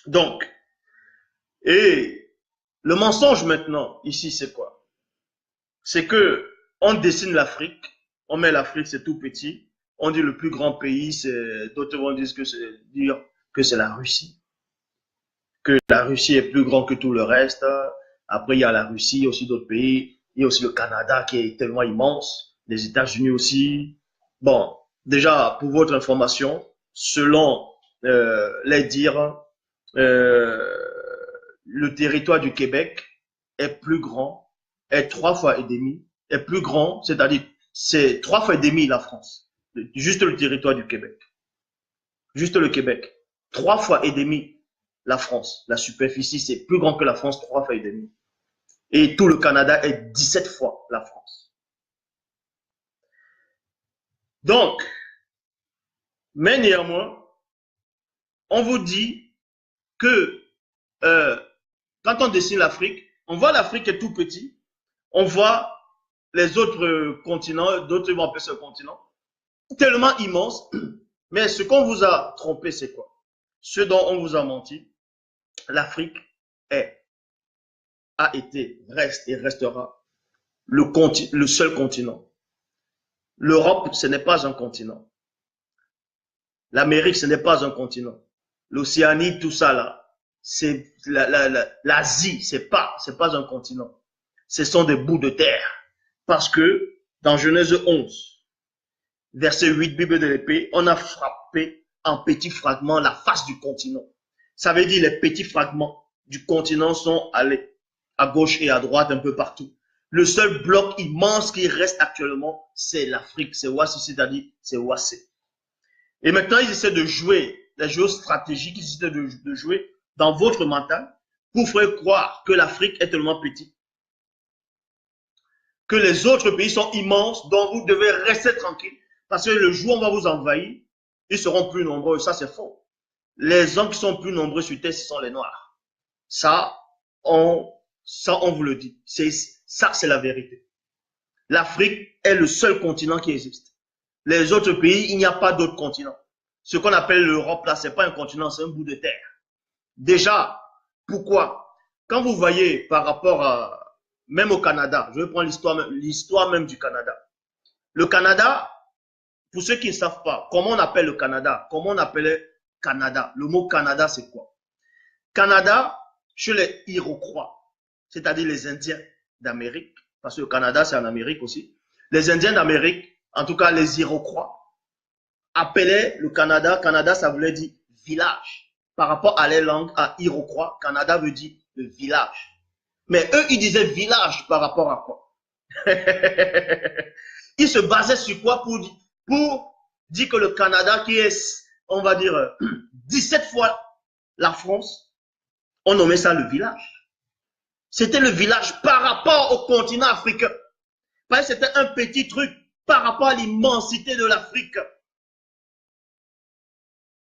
Donc, et le mensonge maintenant, ici, c'est quoi? C'est que on dessine l'Afrique, on met l'Afrique, c'est tout petit. On dit le plus grand pays, c'est, d'autres vont dire que c'est la Russie, que la Russie est plus grand que tout le reste. Après, il y a la Russie, aussi d'autres pays. Il y a aussi le Canada qui est tellement immense, les États-Unis aussi. Bon, déjà, pour votre information, selon les dires, euh, le territoire du Québec est plus grand, est 3 fois et demi, est plus grand, c'est-à-dire c'est 3 fois et demi la France. Juste le territoire du Québec. Juste le Québec. 3 fois et demi la France. La superficie, c'est plus grand que la France, 3 fois et demi. Et tout le Canada est 17 fois la France. Donc, mais néanmoins, on vous dit que quand on dessine l'Afrique, on voit l'Afrique est tout petit, on voit les autres continents, d'autres vont appeler ce continent, tellement immense, mais ce qu'on vous a trompé, c'est quoi? Ce dont on vous a menti, l'Afrique est, a été, reste et restera le seul continent. L'Europe, ce n'est pas un continent. L'Amérique, ce n'est pas un continent. L'Océanie, tout ça là, c'est l'Asie, c'est pas un continent. Ce sont des bouts de terre. Parce que dans Genèse 11, verset 8, Bible de l'épée, on a frappé en petits fragments la face du continent. Ça veut dire les petits fragments du continent sont allés à gauche et à droite un peu partout. Le seul bloc immense qui reste actuellement, c'est l'Afrique, c'est Ouassi, c'est-à-dire c'est Ouassé. Et maintenant, ils essaient de jouer les jeux stratégiques, ils essaient de jouer dans votre mental pour faire croire que l'Afrique est tellement petite, que les autres pays sont immenses, dont vous devez rester tranquille, parce que le jour où on va vous envahir, ils seront plus nombreux. Ça, c'est faux. Les hommes qui sont plus nombreux sur Terre, ce sont les Noirs. Ça, on vous le dit. Ça, c'est la vérité. L'Afrique est le seul continent qui existe. Les autres pays, il n'y a pas d'autres continents. Ce qu'on appelle l'Europe, là, c'est pas un continent, c'est un bout de terre. Déjà, pourquoi? Quand vous voyez par rapport à, même au Canada, je vais prendre l'histoire même du Canada. Le Canada, pour ceux qui ne savent pas, comment on appelle le Canada? Comment on appelait Canada? Le mot Canada, c'est quoi? Canada, chez les Iroquois, c'est-à-dire les Indiens d'Amérique, parce que le Canada, c'est en Amérique aussi. Les Indiens d'Amérique, en tout cas les Iroquois, appelaient le Canada, Canada, ça voulait dire village. Par rapport à les langues, à Iroquois, Canada veut dire le village. Mais eux, ils disaient village par rapport à quoi? Ils se basaient sur quoi pour dire que le Canada, qui est, on va dire, 17 fois la France, on nommait ça le village. C'était le village par rapport au continent africain. Parce que c'était un petit truc par rapport à l'immensité de l'Afrique.